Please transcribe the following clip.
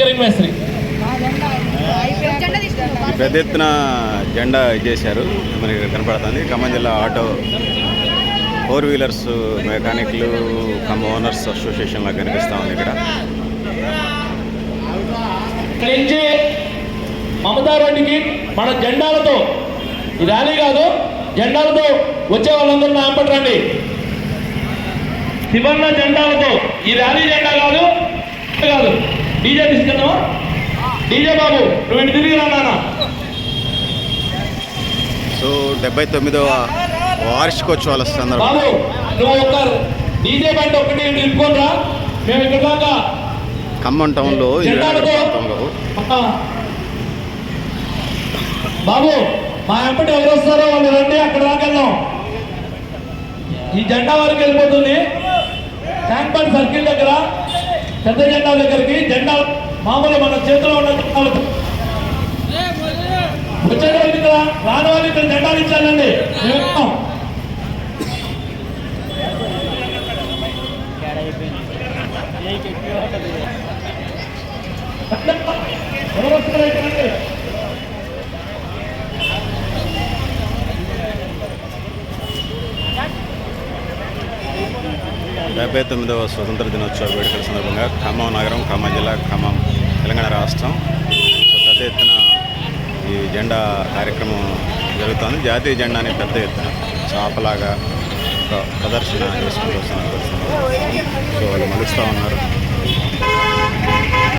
Tinkering మేస్త్రి. పెద్ద ఎత్తున జెండా చేశారు మనకి కనపడుతుంది. ఖమ్మం జిల్లా ఆటో 4 వీలర్స్ మెకానిక్లు ఖమ్మం ఓనర్స్ అసోసియేషన్ లాగా కనిపిస్తూ ఉంది ఇక్కడ. నుంచి మమతా రెడ్డికి మన జెండాలతో, ఈ ర్యాలీ కాదు, జెండాలతో వచ్చే వాళ్ళందరూ నాంపట్టండి. శివన్న జెండాలతో, ఈ ర్యాలీ జెండా కాదు కాదు. డీజే తీసుకున్నావా? డీజే బాబు నువ్వు ఇంటి తిరిగి రానా. సో 79వ వార్షికోత్సవాల సందర్భంగా బాబు నువ్వు ఒక డీజే బండి ఒకటి నిలుపుకోనరా. మేము ఇక్కడ దాకా ఖమ్మం టౌన్లో బాబు మా ఎంపటి ఎవరు వస్తారో వాళ్ళు రండి, అక్కడ దాకా వెళ్దాం. ఈ జెండా వరకు వెళ్ళిపోతుంది. ట్యాంక్ బండ్ సర్కిల్ దగ్గర పెద్ద జెండా దగ్గరికి, జెండా మామూలు మన చేతిలో ఉన్న జెండాలు వచ్చేవాళ్ళు ఇక్కడ, రాని వాళ్ళు ఇక్కడ జెండాలు ఇచ్చానండి. మేము ఎవరు వస్తున్నారు ఇక్కడ? 79వ స్వతంత్ర దినోత్సవ వేడుకల సందర్భంగా ఖమ్మం నగరం, ఖమ్మం జిల్లా, ఖమ్మం తెలంగాణ రాష్ట్రం పెద్ద ఎత్తున ఈ జెండా కార్యక్రమం జరుగుతుంది. జాతీయ జెండాని పెద్ద ఎత్తున చాపలాగా ఒక ప్రదర్శన చేసుకుంటూ వస్తున్నారు. సో వాళ్ళు మలుస్తూ ఉన్నారు.